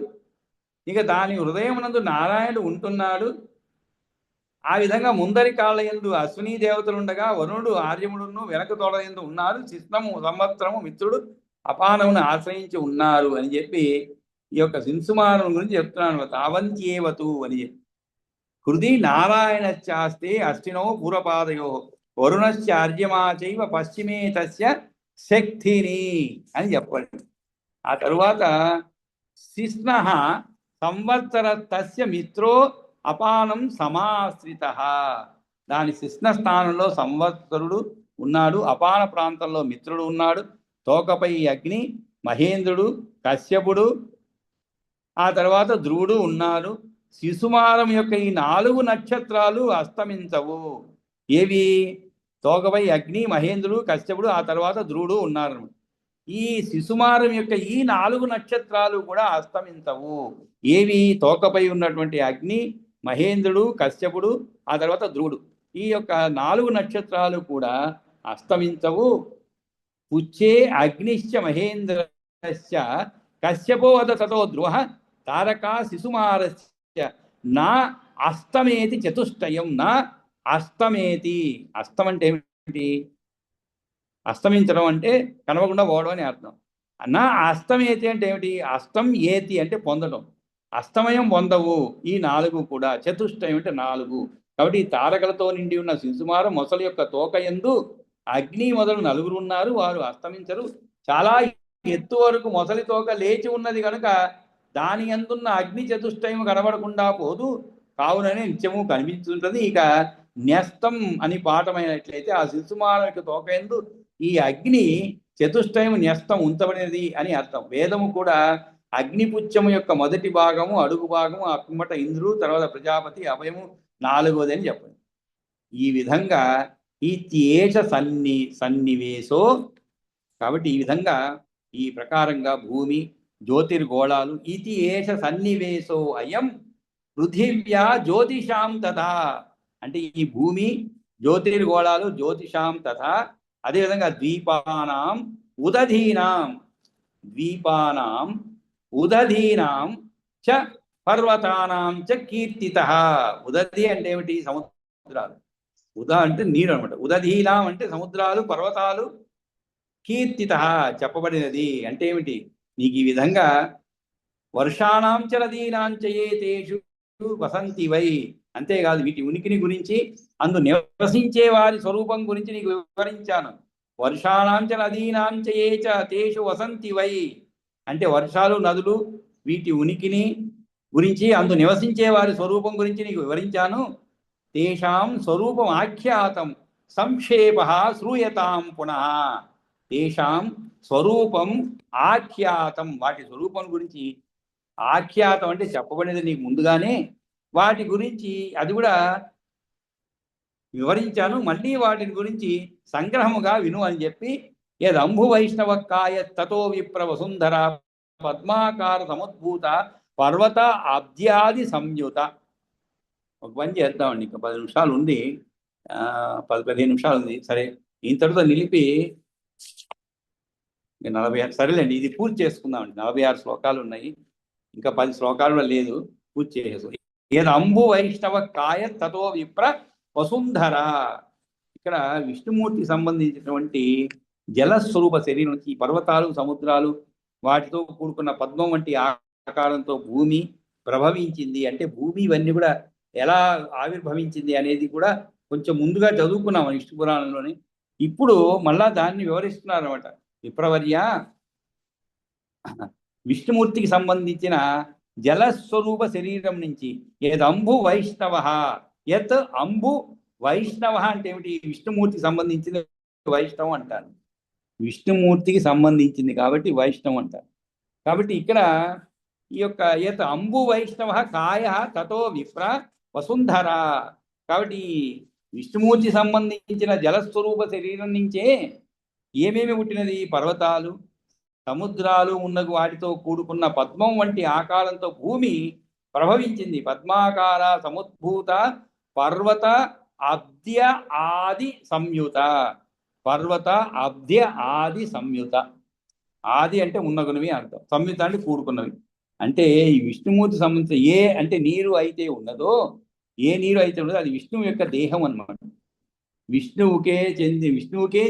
[SPEAKER 1] ఇక దాని హృదయమునందు నారాయణుడు ఉంటున్నాడు. ఆ విధంగా ముందరి కాళ్ళ యందు అశ్వినీ దేవతలు ఉండగా వరుణుడు ఆర్యముడును వెనక తోడ యందు ఉన్నారు. శిస్నము సంవత్సరము మిత్రుడు అపానమును ఆశ్రయించి ఉన్నారు అని చెప్పి ఈ యొక్క శింసుమానం గురించి చెప్తున్నాను. తావంత్యేవతు అని చెప్పి హృది నారాయణశ్చాస్తే అశ్వినో పూర్వపాదయో వరుణశ్చార్యమా చైవ పశ్చిమే తస్య శక్తిని అని చెప్పండి. ఆ తరువాత శిస్న సంవత్సర తస్య మిత్రో అపానం సమాశ్రిత. దాని శిస్న స్థానంలో సంవత్సరుడు ఉన్నాడు, అపాన ప్రాంతంలో మిత్రుడు ఉన్నాడు, తోకపై అగ్ని, మహేంద్రుడు, కశ్యపుడు, ఆ తర్వాత ధ్రువుడు ఉన్నారు. శిశుమారం యొక్క ఈ 4 నక్షత్రాలు అస్తమించవు. ఏవి? తోకపై అగ్ని, మహేంద్రుడు, కశ్యపుడు, ఆ తర్వాత ధ్రువుడు ఉన్నారు. ఈ శిశుమారం యొక్క ఈ 4 నక్షత్రాలు కూడా అస్తమించవు. ఏవి? తోకపై ఉన్నటువంటి అగ్ని, మహేంద్రుడు, కశ్యపుడు, ఆ తర్వాత ధ్రువుడు. ఈ యొక్క 4 నక్షత్రాలు కూడా అస్తమించవు. పుచ్చే అగ్నిశ్చ మహేంద్రశ్చ కశ్యపో వద తతో ధ్రువ తారకా శిశుమారస్య నా అస్తమేతి చతుష్టయం. నా అస్తమేతి. అస్తం అంటే ఏమిటి? అస్తమించడం అంటే కనవకుండా పోవడం అని అర్థం. నా అస్తమేతి అంటే ఏమిటి? అస్తం ఏతి అంటే పొందడం. అస్తమయం పొందవు ఈ 4 కూడా. చతుష్టయం అంటే 4. కాబట్టి ఈ తారకలతో నిండి ఉన్న శిశుమారం మొసలి యొక్క తోక యందు అగ్ని మొదలు 4 ఉన్నారు, వారు అస్తమించరు. చాలా ఎత్తు వరకు మొసలి తోక లేచి ఉన్నది కనుక దాని యందున్న అగ్ని చతుష్టయం కనబడకుండా పోదు, కావుననే నిత్యము కనిపిస్తుంటుంది. ఇక న్యస్తం అని పాఠమైనట్లయితే ఆ శిశుమారం యొక్క తోక యందు ఈ అగ్ని చతుష్టయం న్యస్తం ఉంచబడినది అని అర్థం. వేదము కూడా అగ్నిపుచ్చము యొక్క మొదటి భాగము, అడుగు భాగము, ఆ పిమ్మట ఇంద్రుడు, తర్వాత ప్రజాపతి, అభయము 4వది అని చెప్పండి. ఈ విధంగా ఇత్యేష సన్నివేశో. కాబట్టి ఈ విధంగా ఈ ప్రకారంగా భూమి, జ్యోతిర్గోళాలు, ఇది ఏష సన్నివేశో అయం పృథివ్యా జ్యోతిషాం తథా. అంటే ఈ భూమి, జ్యోతిర్గోళాలు, జ్యోతిషాం తథా. అదేవిధంగా ద్వీపానాం ఉదధీనాం చ పర్వతానాం చ కీర్తితః. ఉదధి అంటే ఏమిటి? సముద్రాలు. ఉదా అంటే నీరు అనమాట. ఉదధీనాం అంటే సముద్రాలు, పర్వతాలు. కీర్తితః చెప్పబడినది అంటే ఏమిటి? నీకు ఈ విధంగా వర్షాణాం చ నదీనాం చ ఏతేషు వసంతి వై. అంతేకాదు వీటి ఉనికిని గురించి, అందు నివసించే వారి స్వరూపం గురించి నీకు వివరించాను. వర్షాణాం చ నదీనాం చ ఏ చ తేషు వసంతి వై అంటే వర్షాలు, నదులు, వీటి ఉనికిని గురించి, అందు నివసించే వారి స్వరూపం గురించి నీకు వివరించాను. తేషాం స్వరూపం ఆఖ్యాతం సంక్షేప శ్రూయతాం పునః. తేషాం స్వరూపం ఆఖ్యాతం, వాటి స్వరూపం గురించి ఆఖ్యాతం అంటే చెప్పబడినది నీకు ముందుగానే, వాటి గురించి అది కూడా వివరించాను. మళ్ళీ వాటిని గురించి సంగ్రహముగా విను అని చెప్పి యదంబు వైష్ణవ కాయ తతో విప్ర వసుంధర పద్మాకార సముద్భూత పర్వత అబ్ధ్యాది సంయుత. ఒక పని చేద్దామండి, ఇంకా 10 నిమిషాలు ఉంది, 10-15 నిమిషాలు ఉంది. సరే, ఇంతటితో నిలిపి 46 సరేలేండి, ఇది పూర్తి చేసుకుందామండి. 46 శ్లోకాలు ఉన్నాయి, ఇంకా 10 శ్లోకాలు లేదు, పూర్తి చేసేసి. ఏదంబు వైష్ణవ కాయ తతో విప్ర వసుంధర. ఇక్కడ విష్ణుమూర్తికి సంబంధించినటువంటి జలస్వరూప శరీరం నుంచి పర్వతాలు, సముద్రాలు, వాటితో కూడుకున్న పద్మం వంటి ఆకారంతో భూమి ప్రభవించింది. అంటే భూమి ఇవన్నీ కూడా ఎలా ఆవిర్భవించింది అనేది కూడా కొంచెం ముందుగా చదువుకున్నాం విష్ణు పురాణంలోని. ఇప్పుడు మళ్ళా దాన్ని వివరిస్తున్నారు అనమాట. విప్రవర్య, విష్ణుమూర్తికి సంబంధించిన జలస్వరూప శరీరం నుంచి ఏదంబు వైష్ణవ, యత్ అంబు వైష్ణవ అంటే ఏమిటి? విష్ణుమూర్తికి సంబంధించిన వైష్ణవం అంటారు. విష్ణుమూర్తికి సంబంధించింది కాబట్టి వైష్ణవం అంటారు. కాబట్టి ఇక్కడ ఈ యొక్క యత్ అంబు వైష్ణవ కాయ తతో విప్ర వసుంధర. కాబట్టి విష్ణుమూర్తి సంబంధించిన జలస్వరూప శరీరం నుంచే ఏమేమి పుట్టినది? పర్వతాలు, సముద్రాలు ఉన్నగు వాటితో కూడుకున్న పద్మం వంటి ఆకారంతో భూమి ప్రభవించింది. పద్మాకార సముద్భూత పర్వత అబ్ద్య ఆది సంయుత. పర్వత అబ్ద్య ఆది సంయుత. ఆది అంటే ఉన్నగునవి అర్థం, సంయుత అంటే కూడుకున్నవి. అంటే ఈ విష్ణుమూర్తి సంబంధించిన ఏ అంటే నీరు అయితే ఉన్నదో, ఏ నీరు అయితే ఉన్నదో అది విష్ణువు యొక్క దేహం అన్నమాట. విష్ణువుకే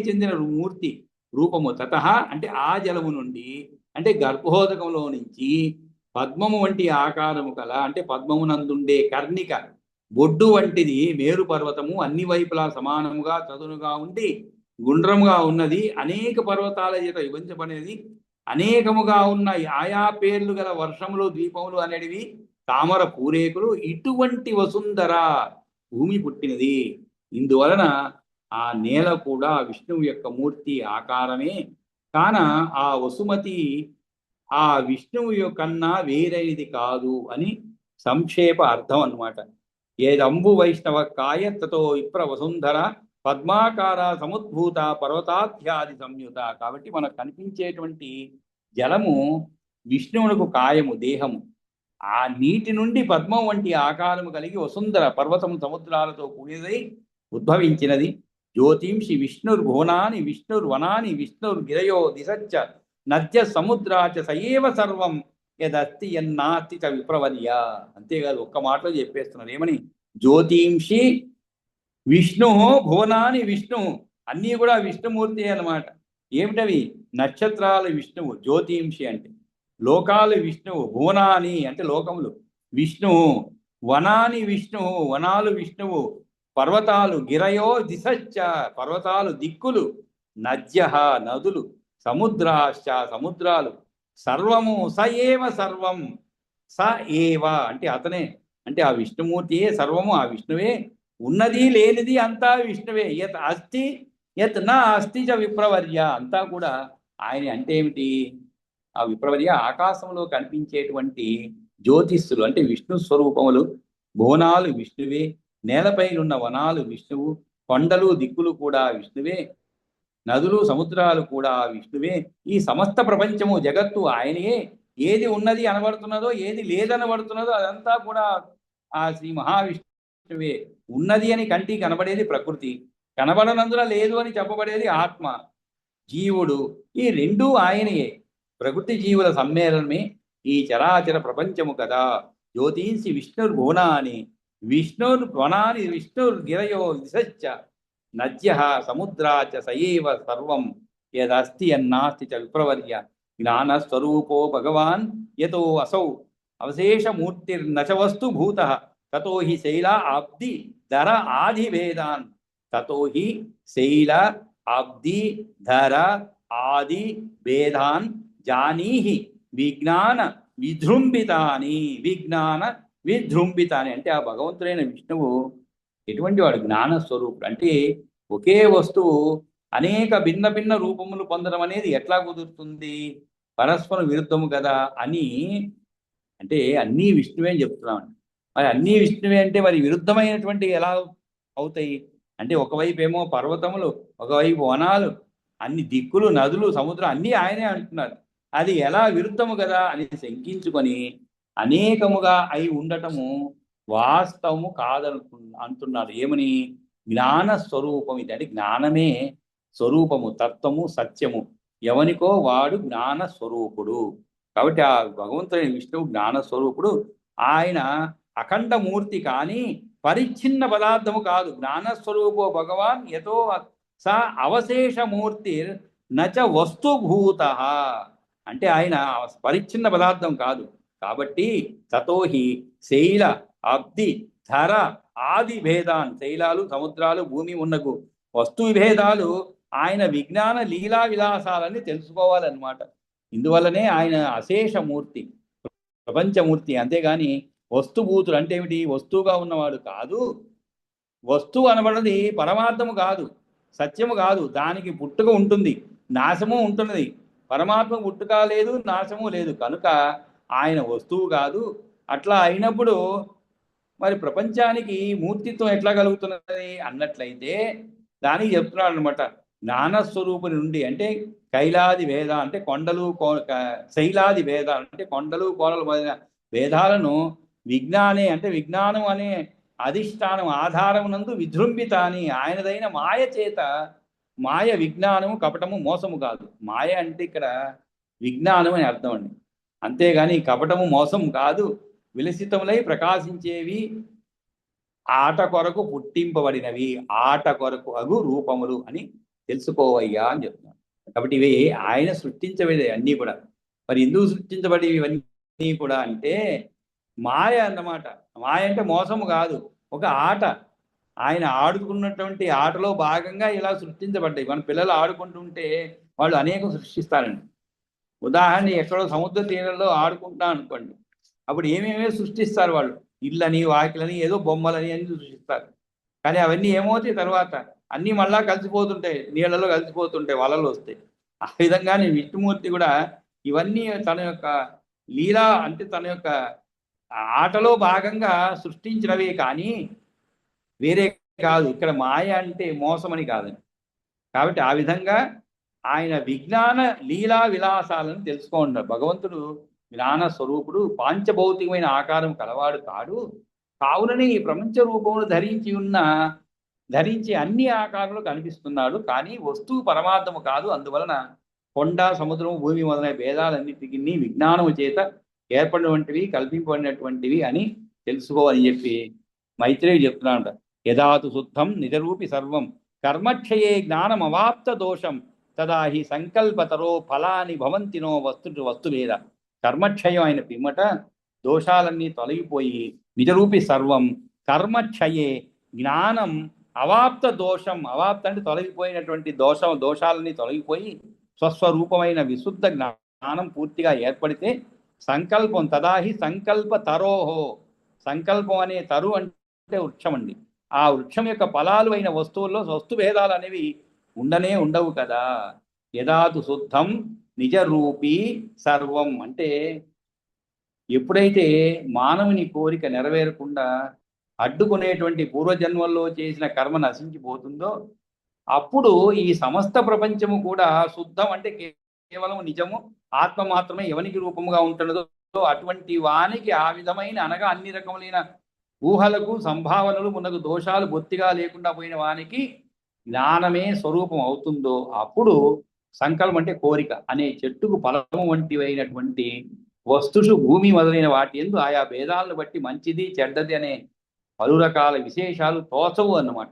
[SPEAKER 1] చెందిన మూర్తి రూపము. తత అంటే ఆ జలము నుండి, అంటే గర్భోదకంలో నుంచి పద్మము వంటి ఆకారము కల, అంటే పద్మమునందుండే కర్ణిక బొడ్డు వంటిది మేరు పర్వతము అన్ని వైపులా సమానముగా చదునుగా ఉండి గుండ్రముగా ఉన్నది. అనేక పర్వతాల చేత విభజించబడినది. అనేకముగా ఉన్న ఆయా పేర్లు గల వర్షములు, ద్వీపములు అనేటివి తామర పూరేకులు. ఇటువంటి వసుంధర భూమి పుట్టినది. ఇందువలన ఆ నేల కూడా విష్ణువు యొక్క మూర్తి ఆకారమే కాన ఆ వసుమతి ఆ విష్ణువు కన్నా వేరైనది కాదు అని సంక్షేప అర్థం అన్నమాట. ఏదంబు వైష్ణవ కాయత్తతో విప్ర వసుంధర పద్మాకార సముద్భూత పర్వతాధ్యాది సంయుత. కాబట్టి మనకు కనిపించేటువంటి జలము విష్ణువునకు కాయము, దేహము. ఆ నీటి నుండి పద్మం వంటి ఆకారము కలిగి వసుంధర పర్వతము సముద్రాలతో కూడినదై ఉద్భవించినది. జ్యోతింషి విష్ణుర్భువనాని విష్ణుర్వనాని విష్ణుర్గిరయో దిశచ్చ నద్య సముద్రాచ సయేవ సర్వం యదస్తి యన్నాస్తి చ విప్రవర్య. అంతేకాదు, ఒక్క మాటలో చెప్పేస్తున్నారు. ఏమని? జ్యోతింషి విష్ణు భువనాని విష్ణు, అన్నీ కూడా విష్ణుమూర్తి అన్నమాట. ఏమిటవి? నక్షత్రాలు విష్ణువు జ్యోతింషి అంటే, లోకాలు విష్ణువు, భువనాని అంటే లోకములు విష్ణువు, వనాని విష్ణువు వనాలు విష్ణువు, పర్వతాలు గిరయో దిశశ్చ పర్వతాలు దిక్కులు, నద్య నదులు, సముద్రాశ్చ సముద్రాలు, సర్వము స ఏవ సర్వం, స ఏవ అంటే అతనే, అంటే ఆ విష్ణుమూర్తియే సర్వము, ఆ విష్ణువే. ఉన్నది లేనిది అంతా విష్ణువే. యత్ అస్తి యత్ నా అస్తి చ విప్రవర్య, అంతా కూడా ఆయన. అంటే ఏమిటి? ఆ విప్రవర్య ఆకాశంలో కనిపించేటువంటి జ్యోతిస్సులు అంటే విష్ణు స్వరూపములు. భువనాలు విష్ణువే, నేలపైనున్న వనాలు విష్ణువు, కొండలు దిక్కులు కూడా విష్ణువే, నదులు సముద్రాలు కూడా విష్ణువే. ఈ సమస్త ప్రపంచము జగత్తు ఆయనయే. ఏది ఉన్నది అనబడుతున్నదో, ఏది లేదనబడుతున్నదో అదంతా కూడా ఆ శ్రీ మహావిష్ణువే. ఉన్నది అని కంటికి కనబడేది ప్రకృతి, కనబడనందున లేదు అని చెప్పబడేది ఆత్మ, జీవుడు. ఈ రెండూ ఆయనయే. ప్రకృతి జీవుల సమ్మేళనమే ఈ చరాచర ప్రపంచము కదా. జ్యోతింసి విష్ణుర్భువనాని విష్ణుర్వనాని విష్ణుర్గిరయో దిశశ్చ నద్య సముద్రాచ సయేవ సర్వం యదస్తి యన్నాస్తి చ విప్రవర్య. జ్ఞానస్వరూపో భగవాన్ యతో అసౌ అవశేషమూర్తిర్నచ వస్తు భూత తతో హి శైల అబ్ది ధర ఆది వేదాన్. తతో హి శైల అబ్ది ధర ఆది వేదాన్ జానీహి విజ్ఞాన విజృంభితాని. విజ్ఞాన విజృంభితాని అంటే ఆ భగవంతుడైన విష్ణువు ఎటువంటి వాడు? జ్ఞానస్వరూపుడు. అంటే ఒకే వస్తువు అనేక భిన్న భిన్న రూపములు పొందడం అనేది ఎట్లా కుదురుతుంది? పరస్పర విరుద్ధము కదా అని. అంటే అన్నీ విష్ణువే అని చెప్తున్నామండి. మరి అన్నీ విష్ణువే అంటే మరి విరుద్ధమైనటువంటి ఎలా అవుతాయి అంటే, ఒకవైపు ఏమో పర్వతములు, ఒకవైపు వనాలు, అన్ని దిక్కులు, నదులు, సముద్రం అన్నీ ఆయనే అంటున్నారు. అది ఎలా విరుద్ధము కదా అని శంకించుకొని అనేకముగా అయి ఉండటము వాస్తవము అంటున్నారు. ఏమని? జ్ఞాన స్వరూపం ఇది. అంటే జ్ఞానమే స్వరూపము, తత్వము, సత్యము. ఎవనికో వాడు జ్ఞాన స్వరూపుడు. కాబట్టి ఆ భగవంతుడైన విష్ణువు జ్ఞాన స్వరూపుడు. ఆయన అఖండ మూర్తి కానీ పరిచ్ఛిన్న పదార్థము కాదు. జ్ఞానస్వరూపో భగవాన్ యతో స అవశేషమూర్తి నచ వస్తుభూత. అంటే ఆయన పరిచ్ఛిన్న పదార్థం కాదు. కాబట్టి తతోహి శైల అబ్ది ధర ఆది భేదాన్, శైలాలు, సముద్రాలు, భూమి ఉన్నకు వస్తు విభేదాలు ఆయన విజ్ఞాన లీలా విలాసాలని తెలుసుకోవాలన్నమాట. ఇందువల్లనే ఆయన అశేషమూర్తి, ప్రపంచమూర్తి. అంతేగాని వస్తుభూతుడు అంటే ఏమిటి? వస్తువుగా ఉన్నవాడు కాదు. వస్తువు అనబడది పరమార్థము కాదు, సత్యము కాదు. దానికి పుట్టుక ఉంటుంది, నాశము ఉంటున్నది. పరమాత్మ పుట్టుక లేదు, నాశము లేదు. కనుక ఆయన వస్తువు కాదు. అట్లా అయినప్పుడు మరి ప్రపంచానికి మూర్తిత్వం ఎట్లా కలుగుతున్నది అన్నట్లయితే దానికి చెప్తున్నాడు అనమాట. జ్ఞానస్వరూపుని నుండి అంటే కైలాది వేద అంటే కొండలు శైలాది వేద అంటే కొండలు కోనలు మొదలైన వేదాలను విజ్ఞానే అంటే విజ్ఞానం అనే అధిష్టానం ఆధారమునందు విజృంభిత అని ఆయనదైన మాయ చేత, మాయ విజ్ఞానము కపటము మోసము కాదు. మాయ అంటే ఇక్కడ విజ్ఞానం అని అర్థం అండి. అంతేగాని కపటము మోసం కాదు. విలసితములై ప్రకాశించేవి, ఆట కొరకు పుట్టింపబడినవి, ఆట కొరకు అగు రూపములు అని తెలుసుకోవయ్యా అని చెప్తున్నాను. కాబట్టి ఇవి ఆయన సృష్టించబడేవి అన్నీ కూడా. మరి ఎందుకు సృష్టించబడేవి ఇవన్నీ కూడా అంటే మాయ అన్నమాట. మాయ అంటే మోసము కాదు, ఒక ఆట. ఆయన ఆడుకున్నటువంటి ఆటలో భాగంగా ఇలా సృష్టించబడ్డాయి. మన పిల్లలు ఆడుకుంటుంటే వాళ్ళు అనేకం సృష్టిస్తారండి. ఉదాహరణ ఎక్కడో సముద్ర తీరంలో ఆడుకుంటా అనుకోండి, అప్పుడు ఏమేమో సృష్టిస్తారు వాళ్ళు. ఇళ్ళని, వాకిలని, ఏదో బొమ్మలని అన్ని సృష్టిస్తారు. కానీ అవన్నీ ఏమవుతాయి తర్వాత? అన్నీ మళ్ళా కలిసిపోతుంటాయి, నీళ్ళలో కలిసిపోతుంటాయి, వలలు వస్తాయి. ఆ విధంగానే విష్ణుమూర్తి కూడా ఇవన్నీ తన యొక్క లీలా అంటే తన యొక్క ఆటలో భాగంగా సృష్టించినవే కానీ వేరే కాదు. ఇక్కడ మాయ అంటే మోసమని కాదని. కాబట్టి ఆ విధంగా ఆయన విజ్ఞాన లీలా విలాసాలను తెలుసుకోండి. భగవంతుడు జ్ఞాన స్వరూపుడు, పాంచభౌతికమైన ఆకారం కలవాడు కాడు. కావుననే ఈ ప్రపంచ రూపమును ధరించి అన్ని ఆకారంలో కనిపిస్తున్నాడు. కానీ వస్తువు పరమార్థము కాదు. అందువలన కొండ, సముద్రము, భూమి మొదలైన భేదాలన్నిటికీ విజ్ఞానము చేత ఏర్పడినటువంటివి, కల్పింపబడినటువంటివి అని తెలుసుకోవాలని చెప్పి మైత్రేయుడు చెప్తున్నాడు. యదాతు శుద్ధం నిజరూపి సర్వం కర్మక్షయే జ్ఞానం అవాప్త దోషం తదా హి సంకల్పతరో ఫలాని భవంతినో వస్తువేద. కర్మక్షయం అయిన పిమ్మట దోషాలన్నీ తొలగిపోయి నిజరూపి సర్వం కర్మక్షయే జ్ఞానం అవాప్త దోషం, అవాప్త అంటే తొలగిపోయినటువంటి దోషాలన్నీ తొలగిపోయి స్వస్వరూపమైన విశుద్ధ జ్ఞానం పూర్తిగా ఏర్పడితే సంకల్పం తదాహి సంకల్ప తరోహో. సంకల్పం అనే తరు అంటే వృక్షం అండి. ఆ వృక్షం యొక్క ఫలాలు అయిన వస్తువుల్లో వస్తుభేదాలు అనేవి ఉండవు కదా. యదాతు శుద్ధం నిజరూపీ సర్వం అంటే ఎప్పుడైతే మానవుని కోరిక నెరవేరకుండా అడ్డుకునేటువంటి పూర్వజన్మల్లో చేసిన కర్మ నశించిపోతుందో అప్పుడు ఈ సమస్త ప్రపంచము కూడా శుద్ధం అంటే కేవలం నిజము, ఆత్మ మాత్రమే ఎవనికి రూపముగా ఉంటున్నదో అటువంటి వానికి ఆ విధమైన అనగా అన్ని రకములైన ఊహలకు, సంభావనలు, మున్నగు దోషాలు బొత్తిగా లేకుండా పోయిన వానికి జ్ఞానమే స్వరూపం అవుతుందో అప్పుడు సంకల్పం అంటే కోరిక అనే చెట్టుకు ఫలము వంటివైనటువంటి వస్తుషు భూమి మొదలైన వాటి యందు ఆయా భేదాలను బట్టి మంచిది చెడ్డది అనే పలు రకాల విశేషాలు తోచవు అన్నమాట.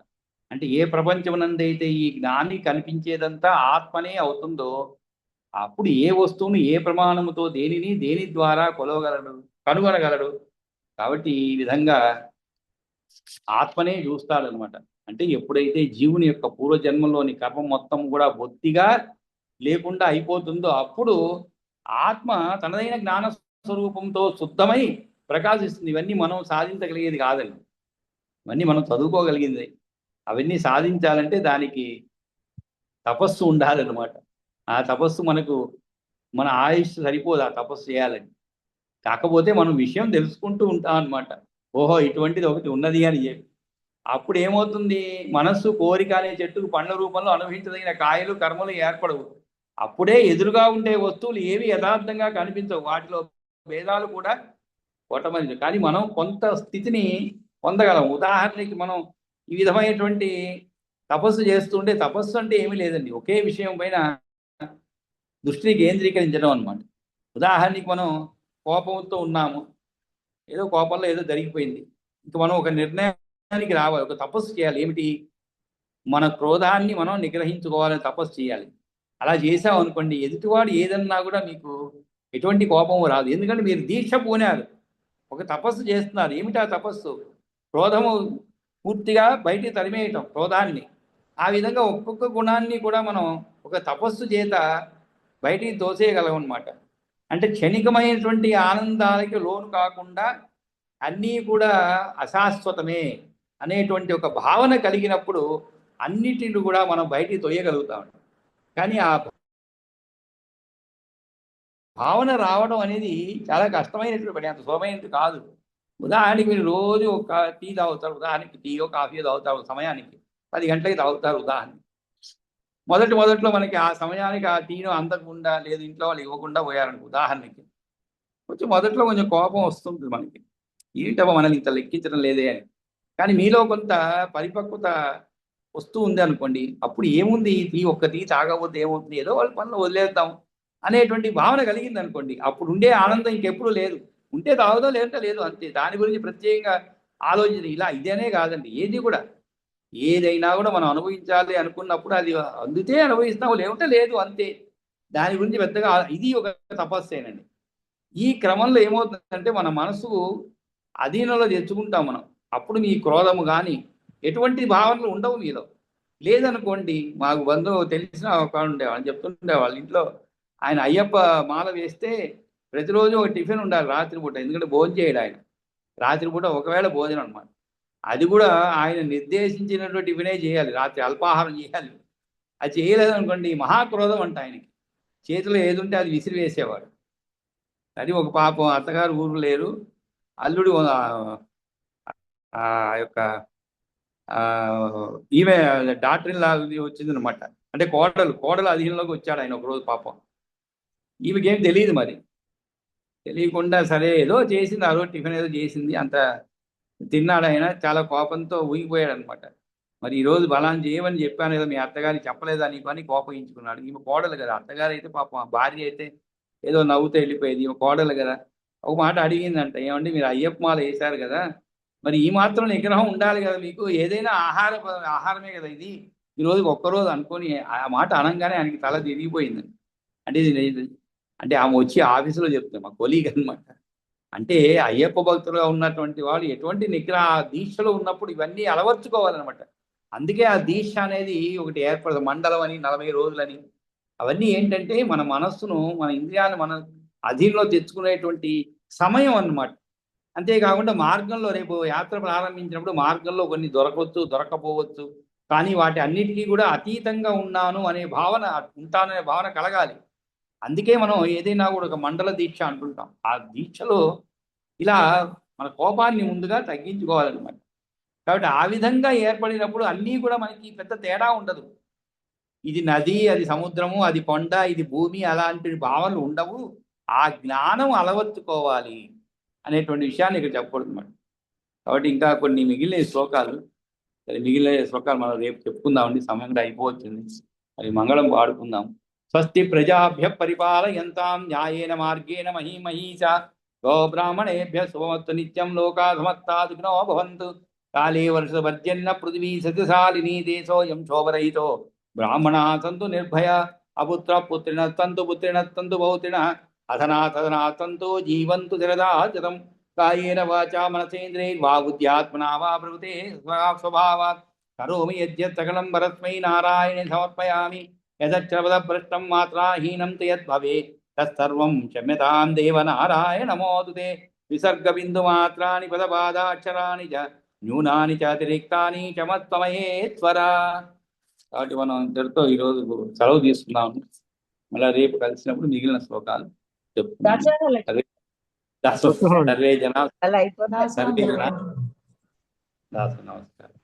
[SPEAKER 1] అంటే ఏ ప్రపంచమునందైతే ఈ జ్ఞాని కనిపించేదంతా ఆత్మనే అవుతుందో అప్పుడు ఏ వస్తువును ఏ ప్రమాణముతో దేని ద్వారా కనుగొనగలడు. కాబట్టి ఈ విధంగా ఆత్మనే చూస్తాడనమాట. అంటే ఎప్పుడైతే జీవుని యొక్క పూర్వజన్మలోని కర్మ మొత్తం కూడా బొత్తిగా లేకుండా అయిపోతుందో అప్పుడు ఆత్మ తనదైన జ్ఞాన స్వరూపంతో శుద్ధమై ప్రకాశిస్తుంది. ఇవన్నీ మనం సాధించగలిగేది కాదండి, ఇవన్నీ మనం చదువుకోగలిగింది. అవన్నీ సాధించాలంటే దానికి తపస్సు ఉండాలన్నమాట. ఆ తపస్సు మన ఆయుష్ సరిపోదు ఆ తపస్సు చేయాలని. కాకపోతే మనం విషయం తెలుసుకుంటూ ఉంటాం అనమాట. ఓహో ఇటువంటిది ఒకటి ఉన్నది అని చెప్పి అప్పుడు ఏమవుతుంది, మనస్సు కోరిక అనే చెట్టుకు పండ్ల రూపంలో అనుభవించదగిన కాయలు కర్మలు ఏర్పడవు. అప్పుడే ఎదురుగా ఉండే వస్తువులు ఏవి యథార్థంగా కనిపించవు, వాటిలో భేదాలు కూడా కొట్టమని. కానీ మనం కొంత స్థితిని పొందగలం. ఉదాహరణకి మనం ఈ విధమైనటువంటి తపస్సు చేస్తుంటే, తపస్సు అంటే ఏమీ లేదండి, ఒకే విషయం పైన దృష్టిని కేంద్రీకరించడం అనమాట. ఉదాహరణకి మనం కోపంతో ఉన్నాము, ఏదో కోపంలో ఏదో జరిగిపోయింది, ఇంక మనం ఒక నిర్ణయానికి రావాలి, ఒక తపస్సు చేయాలి. ఏమిటి? మన క్రోధాన్ని మనం నిగ్రహించుకోవాలని తపస్సు చేయాలి. అలా చేసాం అనుకోండి, ఎదుటివాడు ఏదన్నా కూడా మీకు ఎటువంటి కోపం రాదు. ఎందుకంటే మీరు దీక్ష పూనారు, ఒక తపస్సు చేస్తున్నారు. ఏమిటి ఆ తపస్సు? క్రోధము పూర్తిగా బయటికి తరిమేయటం, క్రోధాన్ని. ఆ విధంగా ఒక్కొక్క గుణాన్ని కూడా మనం ఒక తపస్సు చేత బయటికి తోసేయగలం అనమాట. అంటే క్షణికమైనటువంటి ఆనందాలకి లోను కాకుండా అన్నీ కూడా అశాశ్వతమే అనేటువంటి ఒక భావన కలిగినప్పుడు అన్నిటిని కూడా మనం బయటికి తొయ్యగలుగుతాం. కానీ ఆ భావన రావడం అనేది చాలా కష్టమైనటువంటి పని, అంత సులభమైనది కాదు. ఉదాహరణకి మీరు రోజు ఒక టీ తాగుతారు, ఉదాహరణకి టీయో కాఫీయో తాగుతారు సమయానికి 10 గంటలకి తాగుతారు ఉదాహరణకి. మొదట్లో మనకి ఆ సమయానికి ఆ టీను అందకుండా లేదు ఇంట్లో వాళ్ళు ఇవ్వకుండా పోయారనుకో ఉదాహరణకి, మొదట్లో కొంచెం కోపం వస్తుంటుంది మనకి, ఏంటబ్బా మనల్ని ఇంత లెక్కించడం లేదే అని. కానీ మీలో కొంత పరిపక్వత వస్తూ ఉంది అనుకోండి, అప్పుడు ఏముంది టీ ఒక్క టీ తాగకపోతే ఏమవుతుంది, ఏదో వాళ్ళ పనులు వదిలేద్దాం అనేటువంటి భావన కలిగింది అనుకోండి, అప్పుడు ఉండే ఆనందం ఇంకెప్పుడు లేదు. ఉంటే తాగుదో లేదంటే లేదు అంతే. దాని గురించి ప్రత్యేకంగా ఆలోచన ఇలా ఇదేనే కాదండి, ఏది కూడా ఏదైనా కూడా మనం అనుభవించాలి అనుకున్నప్పుడు అది అందితే అనుభవిస్తాం, లేకుంటే లేదు అంతే. దాని గురించి పెద్దగా ఇది ఒక తపస్సేనండి. ఈ క్రమంలో ఏమవుతుందంటే మన మనసు అధీనంలో తెచ్చుకుంటాం మనం. అప్పుడు మీ క్రోధము కానీ ఎటువంటి భావనలు ఉండవు మీలో. లేదనుకోండి, మాకు బంధువు తెలిసిన ఒక ఉండేవాళ్ళు చెప్తుండే వాళ్ళ ఇంట్లో ఆయన అయ్యప్ప మాల వేస్తే ప్రతిరోజు ఒక టిఫిన్ ఉండాలి రాత్రిపూట, ఎందుకంటే భోజనం చేయడు ఆయన. రాత్రిపూట ఒకవేళ భోజనం అనమాట, అది కూడా ఆయన నిర్దేశించినటువంటి టిఫినే చేయాలి, రాత్రి అల్పాహారం చేయాలి. అది చేయలేదనుకోండి మహాక్రోధం అంట ఆయనకి. చేతిలో ఏది ఉంటే అది విసిరి వేసేవాడు. అది ఒక పాపం అత్తగారు ఊరు లేరు, అల్లుడు ఆ యొక్క ఈమె డాక్టర్ ఇన్ లా వచ్చిందనమాట, అంటే కోడలు అధీనంలోకి వచ్చాడు ఆయన ఒకరోజు పాపం. ఈమెకేం తెలియదు మరి, తెలియకుండా సరే ఏదో చేసింది, ఆ రోజు టిఫిన్ ఏదో చేసింది, అంత తిన్నాడు ఆయన. చాలా కోపంతో ఊగిపోయాడు అనమాట. మరి ఈరోజు బలాన్ని చేయమని చెప్పాను కదా, మీ అత్తగారికి చెప్పలేదా నీకు అని కోపగించుకున్నాడు. ఈమె కోడలు కదా, అత్తగారు అయితే పాపం ఆ భార్య అయితే ఏదో నవ్వుతూ వెళ్ళిపోయేది, ఈమె కోడలు కదా. ఒక మాట అడిగిందంట, ఏమండి మీరు అయ్యప్ప మాల వేశారు కదా, మరి ఈ మాత్రం నిగ్రహం ఉండాలి కదా మీకు, ఏదైనా ఆహారమే కదా ఇది, ఈరోజు ఒక్కరోజు అనుకొని ఆ మాట అనగానే ఆయనకి తల తిరిగిపోయిందండి. అంటే అంటే ఆమె వచ్చి ఆఫీసులో చెప్తుంది, మా కొలీగ్ అనమాట. అంటే అయ్యప్ప భక్తులుగా ఉన్నటువంటి వాళ్ళు ఎటువంటి నిగ్రహ దీక్షలో ఉన్నప్పుడు ఇవన్నీ అలవర్చుకోవాలన్నమాట. అందుకే ఆ దీక్ష అనేది ఒకటి ఏర్పడదు, మండలం అని 40 రోజులని. అవన్నీ ఏంటంటే మన మనస్సును మన ఇంద్రియాలను మన అధీనంలో తెచ్చుకునేటువంటి సమయం అన్నమాట. అంతేకాకుండా మార్గంలో రేపు యాత్ర ప్రారంభించినప్పుడు మార్గంలో కొన్ని దొరకవచ్చు దొరకపోవచ్చు, కానీ వాటి అన్నిటికీ కూడా అతీతంగా ఉన్నాను అనే భావన, ఉంటాననే భావన కలగాలి. అందుకే మనం ఏదైనా కూడా ఒక మండల దీక్ష అంటుంటాం. ఆ దీక్షలో ఇలా మన కోపాన్ని ముందుగా తగ్గించుకోవాలన్నమాట. కాబట్టి ఆ విధంగా ఏర్పడినప్పుడు అన్నీ కూడా మనకి పెద్ద తేడా ఉండదు. ఇది నది, అది సముద్రము, అది కొండ, ఇది భూమి అలాంటి భావనలు ఉండవు. ఆ జ్ఞానం అలవర్చుకోవాలి అనేటువంటి విషయాన్ని ఇక్కడ చెప్పకూడదు. కాబట్టి ఇంకా కొన్ని మిగిలిన శ్లోకాలు, మిగిలిన శ్లోకాలు మనం రేపు చెప్పుకుందామండి, సమయం కూడా అయిపోవచ్చింది. మరి మంగళం పాడుకుందాం. స్వస్తి ప్రజాభ్య పరిపాలయంతాం న్యాయేన మార్గేణ మహీమహీషా గోబ్రాహ్మణేభ్య శుభమస్తు నిత్యం లోకా సమస్తా సుఖినో భవంతు. కాళే వర్షవర్జన్న పృథివీ సస్యశాలినీ దేశోయం శోభరహితో బ్రాహ్మణా సంతు నిర్భయ అపుత్ర పుత్రిణ తంతు పుత్రిణ తంతు పౌత్రిణ అధనా తంతు జీవంతు శరదాచతం. కాయేన వాచా మనసేంద్రియైర్వాబుద్ధ్యాత్మనా వా ప్రకృతే స్వభావాత్ కరోమి యద్యత్ సకలం పరస్మై నారాయణే సమర్పయామి. యదక్షరపదభ్రష్టం మాత్రాహీనం తు యద్భవేత్ తత్సర్వం క్షమ్యతాం దేవ నారాయణ నమోస్తుతే. విసర్గబిందుమాత్రాని పదపాదాక్షరాణి చ న్యూనాని చ అతిరిక్తాని క్షమత్వమయేశ్వర. కాబట్టి మనం ఇంతటితో ఈరోజు సెలవు తీసుకున్నాము. మళ్ళీ రేపు కలిసినప్పుడు మిగిలిన శ్లోకాలు చెప్తున్నాం. సర్వే జనా
[SPEAKER 2] అలా అయిపోతుంది.
[SPEAKER 1] సర్వే జనా దాసు నమస్కారం.